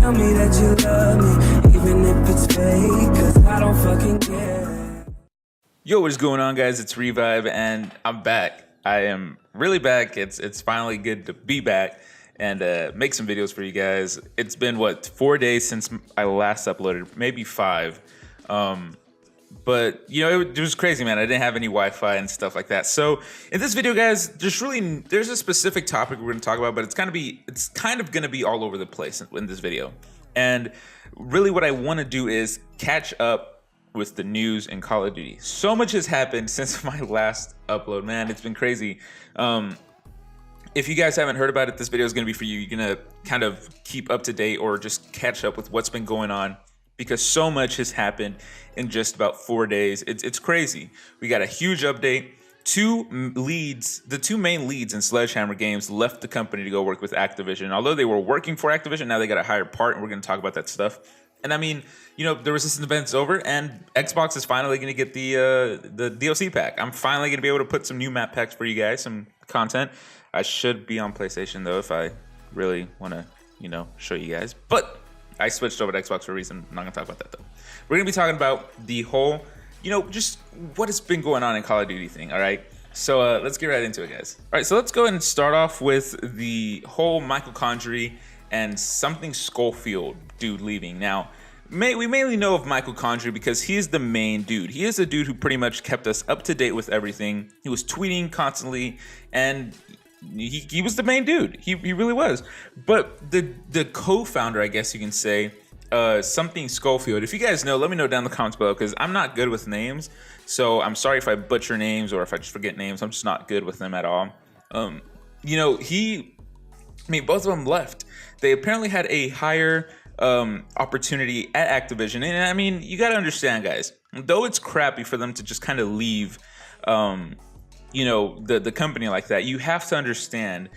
Tell me that you love me, even if it's fake, cause I don't fucking care. Yo, what is going on, guys? It's Revive, and I'm back. I am really back. It's finally good to be back and make some videos for you guys. It's been, what, 4 days since I last uploaded, maybe 5. But, you know, it was crazy, man. I didn't have any Wi-Fi and stuff like that. So in this video, guys, there's a specific topic we're going to talk about, but it's kind of going to be all over the place in this video. And really what I want to do is catch up with the news in Call of Duty. So much has happened since my last upload, man. It's been crazy. If you guys haven't heard about it, this video is going to be for you. You're going to kind of keep up to date or just catch up with what's been going on, because so much has happened in just about 4 days. It's crazy. We got a huge update. The two main leads in Sledgehammer Games left the company to go work with Activision. Although they were working for Activision, now they got a higher part, and we're going to talk about that stuff. And I mean, you know, the Resistance event's over, and Xbox is finally going to get the DLC pack. I'm finally going to be able to put some new map packs for you guys, some content. I should be on PlayStation, though, if I really want to, you know, show you guys. But I switched over to Xbox for a reason. I'm not going to talk about that, though. We're going to be talking about the whole, you know, just what has been going on in Call of Duty thing, all right? So let's get right into it, guys. All right, so let's go ahead and start off with the whole Michael Condrey and something Schofield dude leaving. Now, we mainly know of Michael Condrey because he's the main dude. He is the dude who pretty much kept us up to date with everything. He was tweeting constantly, and he was the main dude. He really was. But the co-founder, I guess you can say, something Schofield. If you guys know, let me know down in the comments below, because I'm not good with names. So I'm sorry if I butcher names or if I just forget names. I'm just not good with them at all. You know, both of them left. They apparently had a higher opportunity at Activision. And I mean, you got to understand, guys, though it's crappy for them to just kind of leave, you know, the company like that, you have to understand,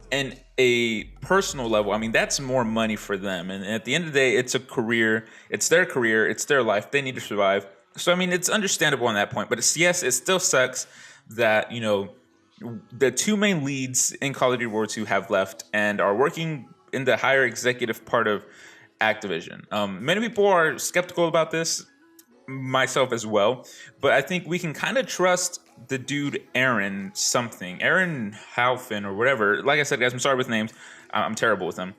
in a personal level, I mean, that's more money for them. And at the end of the day, it's a career. It's their career. It's their life. They need to survive. So, I mean, it's understandable on that point. But yes, it still sucks that, you know, the two main leads in Call of Duty World War II have left and are working in the higher executive part of Activision. Many people are skeptical about this, myself as well, but I think we can kind of trust the dude Aaron Halfin or whatever. Like I said, guys, I'm sorry with names. I'm terrible with them.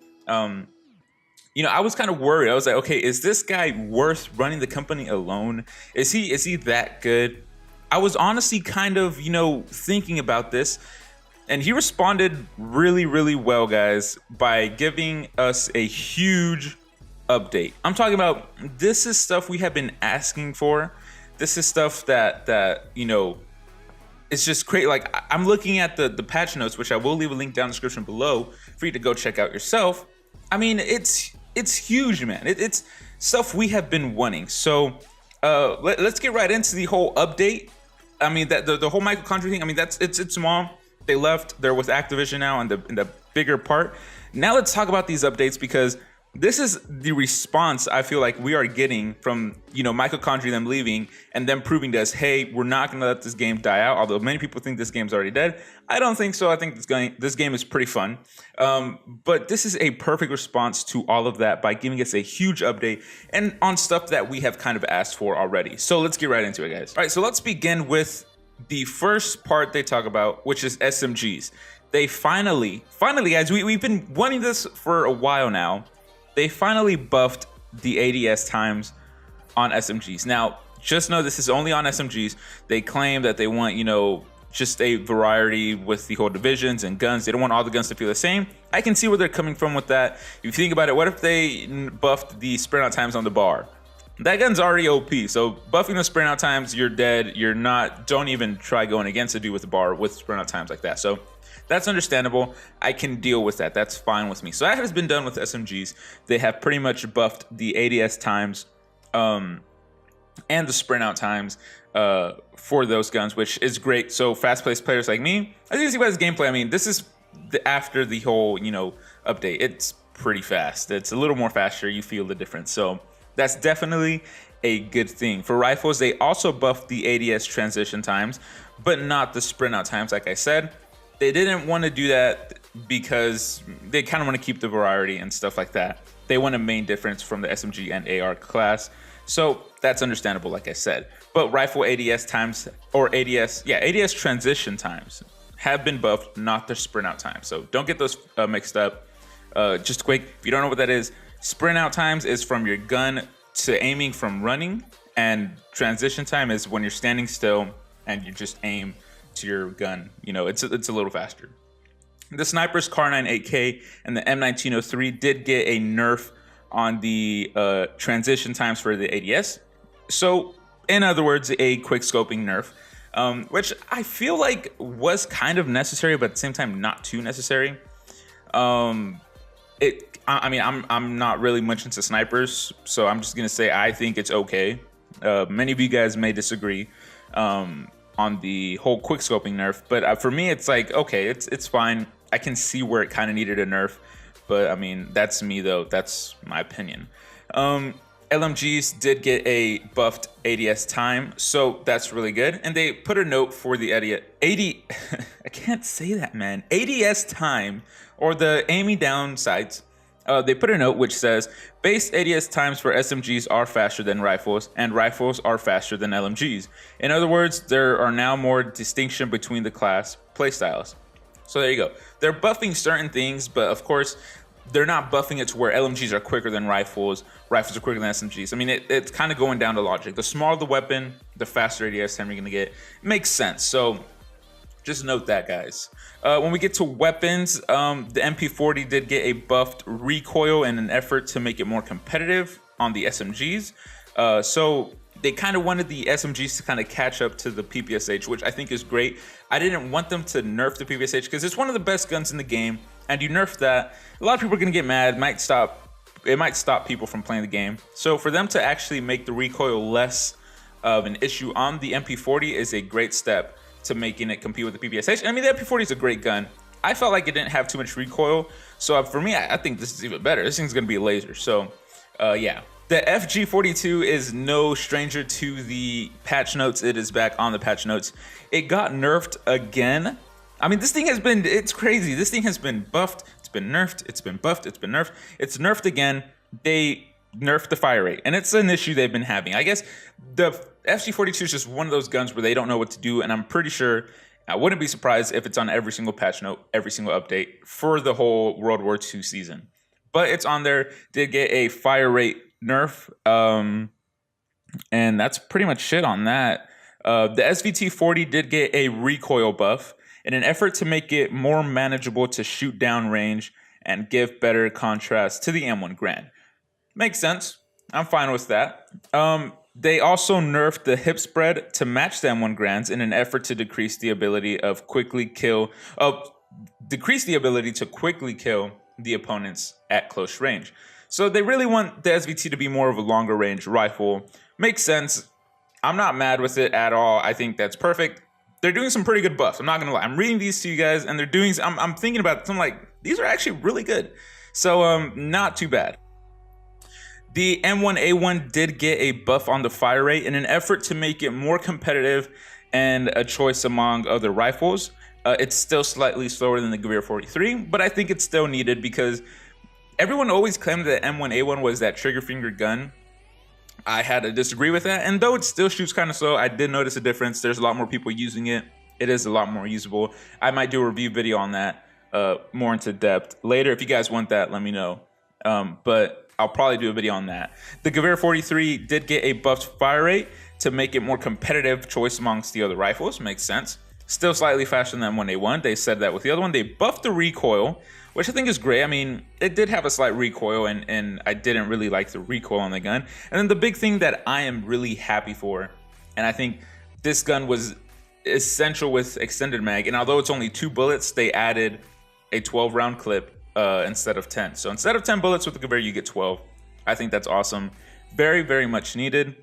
You know, I was kind of worried. I was like, okay, is this guy worth running the company alone? Is he that good? I was honestly kind of, you know, thinking about this, and he responded really, really well, guys, by giving us a huge update. I'm talking about, this is stuff we have been asking for. This is stuff that you know, it's just crazy. Like, I'm looking at the patch notes, which I will leave a link down in the description below for you to go check out yourself. I mean, it's huge, man. It's stuff we have been wanting. So let's get right into the whole update. I mean, that the whole Michael Condrey thing, I mean, it's small. They left. They're with Activision now in the bigger part. Now let's talk about these updates, because this is the response I feel like we are getting from, you know, Michael Condrey, them leaving and them proving to us, hey, we're not going to let this game die out. Although many people think this game's already dead. I don't think so. I think this game is pretty fun. But this is a perfect response to all of that by giving us a huge update and on stuff that we have kind of asked for already. So let's get right into it, guys. All right, so let's begin with the first part they talk about, which is SMGs. They finally, guys, we've been wanting this for a while now. They finally buffed the ADS times on SMGs. Now, just know this is only on SMGs. They claim that they want, you know, just a variety with the whole divisions and guns. They don't want all the guns to feel the same. I can see where they're coming from with that. If you think about it, what if they buffed the sprint out times on the bar? That gun's already OP, so buffing the sprint out times, you're dead. You're not, don't even try going against a dude with the bar with sprint out times like that. So that's understandable. I can deal with that. That's fine with me. So that has been done with SMGs. They have pretty much buffed the ADS times and the sprint out times for those guns, which is great. So fast-paced players like me, as you can see by this gameplay, I mean, this is after the whole, you know, update. It's pretty fast. It's a little more faster. You feel the difference. So that's definitely a good thing. For rifles, they also buffed the ADS transition times, but not the sprint out times, like I said. They didn't want to do that because they kind of want to keep the variety and stuff like that. they want a main difference from the SMG and AR class. So that's understandable, like I said. But rifle ADS times, or ADS transition times have been buffed, not their sprint out time. So don't get those mixed up. Just quick, if you don't know what that is, sprint out times is from your gun to aiming from running, and transition time is when you're standing still and you just aim to your gun. You know, it's a little faster. The Sniper's Car9 8K and the M1903 did get a nerf on the transition times for the ADS. So, in other words, a quick scoping nerf, which I feel like was kind of necessary, but at the same time not too necessary. I mean, I'm not really much into snipers, so I'm just gonna say I think it's okay. Many of you guys may disagree on the whole quick scoping nerf, but for me, it's like, okay, it's fine. I can see where it kind of needed a nerf, but I mean, that's me though. That's my opinion. LMGs did get a buffed ADS time, so that's really good. And they put a note for the I can't say that, man. ADS time, or the aiming down sights. They put a note which says, base ADS times for SMGs are faster than rifles, and rifles are faster than LMGs. In other words, there are now more distinction between the class playstyles. So there you go. They're buffing certain things, but of course, they're not buffing it to where LMGs are quicker than rifles, rifles are quicker than SMGs. I mean, it's kind of going down to logic. The smaller the weapon, the faster ADS time you're going to get. It makes sense. So just note that, guys. When we get to weapons, the MP40 did get a buffed recoil in an effort to make it more competitive on the SMGs. So they kind of wanted the SMGs to kind of catch up to the PPSH, which I think is great. I didn't want them to nerf the PPSH because it's one of the best guns in the game, and you nerf that, a lot of people are going to get mad. It might stop people from playing the game. So for them to actually make the recoil less of an issue on the MP40 is a great step to making it compete with the PPSH. I mean, the MP40 is a great gun. I felt like it didn't have too much recoil, so for me, I think this is even better. This thing's going to be a laser. So yeah. The FG42 is no stranger to the patch notes. It is back on the patch notes. It got nerfed again. I mean, this thing has been, it's crazy. This thing has been buffed, it's been nerfed, it's been buffed, it's been nerfed. It's nerfed again. They nerfed the fire rate, and it's an issue they've been having. I guess the FG42 is just one of those guns where they don't know what to do, and I'm pretty sure, I wouldn't be surprised if it's on every single patch note, every single update for the whole World War II season. But it's on there. Did get a fire rate nerf, and that's pretty much shit on that. The SVT-40 did get a recoil buff in an effort to make it more manageable to shoot down range and give better contrast to the M1 Grand. Makes sense. I'm fine with that. They also nerfed the hip spread to match the M1 Grands in an effort to decrease the ability to quickly kill the opponents at close range. So they really want the SVT to be more of a longer range rifle. Makes sense. I'm not mad with it at all. I think that's perfect. They're doing some pretty good buffs. I'm not gonna lie. I'm reading these to you guys, and they're doing. I'm thinking about them like these are actually really good. So not too bad. The M1A1 did get a buff on the fire rate in an effort to make it more competitive and a choice among other rifles. It's still slightly slower than the Gewehr 43, but I think it's still needed because everyone always claimed that M1A1 was that trigger finger gun. I had to disagree with that, and though it still shoots kind of slow, I did notice a difference. There's a lot more people using it. It is a lot more usable. I might do a review video on that more into depth later. If you guys want that, let me know. But I'll probably do a video on that. The Gewehr 43 did get a buffed fire rate to make it more competitive choice amongst the other rifles. Makes sense. Still slightly faster than M1A1. They said that with the other one. They buffed the recoil, which I think is great. I mean, it did have a slight recoil, and I didn't really like the recoil on the gun. And then the big thing that I am really happy for, and I think this gun was essential with extended mag, and although it's only 2 bullets, they added a 12-round clip instead of 10. So instead of 10 bullets with the Gewehr, you get 12. I think that's awesome. Very, very much needed.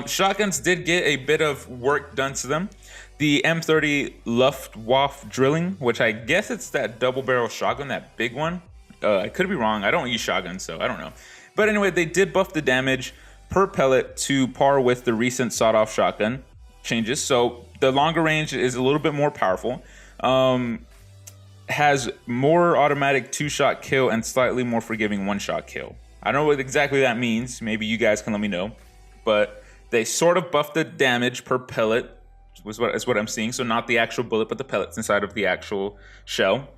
Shotguns did get a bit of work done to them. The M30 Luftwaffe drilling, which I guess it's that double barrel shotgun, that big one. I could be wrong. I don't use shotguns, so I don't know. But anyway, they did buff the damage per pellet to par with the recent sawed-off shotgun changes. So the longer range is a little bit more powerful. has more automatic 2-shot kill and slightly more forgiving 1-shot kill. I don't know what exactly that means. Maybe you guys can let me know. But they sort of buffed the damage per pellet, is what I'm seeing. So not the actual bullet, but the pellets inside of the actual shell.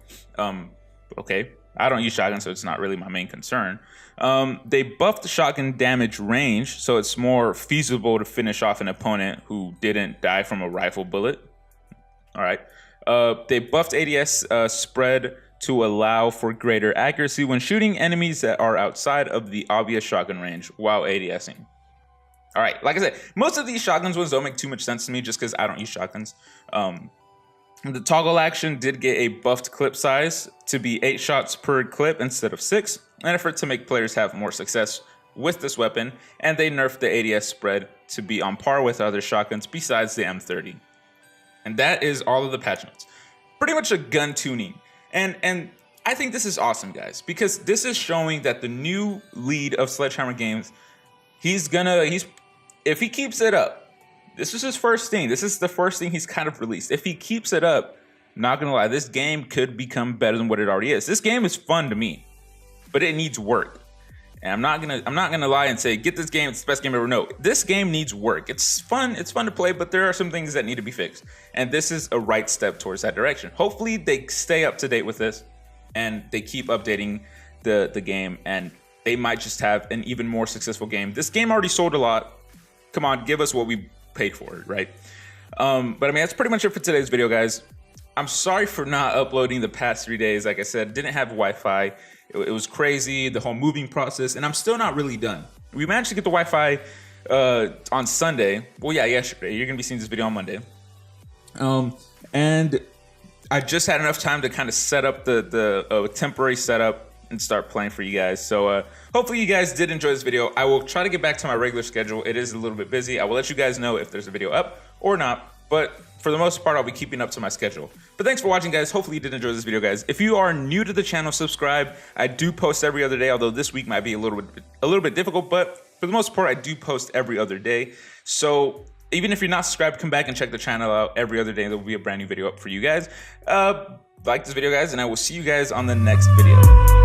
Okay, I don't use shotgun, so it's not really my main concern. They buffed the shotgun damage range, so it's more feasible to finish off an opponent who didn't die from a rifle bullet. All right. They buffed ADS spread to allow for greater accuracy when shooting enemies that are outside of the obvious shotgun range while ADSing. All right, like I said, most of these shotguns ones don't make too much sense to me just because I don't use shotguns. The toggle action did get a buffed clip size to be 8 shots per clip instead of 6, an effort to make players have more success with this weapon, and they nerfed the ADS spread to be on par with other shotguns besides the M30. And that is all of the patch notes. Pretty much a gun tuning. And I think this is awesome, guys, because this is showing that the new lead of Sledgehammer Games, if he keeps it up, this is his first thing. This is the first thing he's kind of released. If he keeps it up, not gonna lie, this game could become better than what it already is. This game is fun to me, but it needs work. And I'm not gonna lie and say, get this game, it's the best game ever. No, this game needs work. It's fun to play, but there are some things that need to be fixed. And this is a right step towards that direction. Hopefully they stay up to date with this and they keep updating the game, and they might just have an even more successful game. This game already sold a lot. Come on, give us what we paid for it, right? But I mean, that's pretty much it for today's video, guys. I'm sorry for not uploading the past 3 days. Like I said, didn't have Wi-Fi. It was crazy, the whole moving process, and I'm still not really done. We managed to get the Wi-Fi on Sunday. Well, yeah, yesterday. You're gonna be seeing this video on Monday. And I just had enough time to kind of set up the temporary setup and start playing for you guys. So hopefully you guys did enjoy this video. I will try to get back to my regular schedule. It is a little bit busy. I will let you guys know if there's a video up or not, but for the most part, I'll be keeping up to my schedule. But thanks for watching, guys. Hopefully you did enjoy this video, guys. If you are new to the channel, subscribe. I do post every other day, although this week might be a little bit difficult, but for the most part, I do post every other day. So even if you're not subscribed, come back and check the channel out every other day. There will be a brand new video up for you guys. Like this video, guys, and I will see you guys on the next video.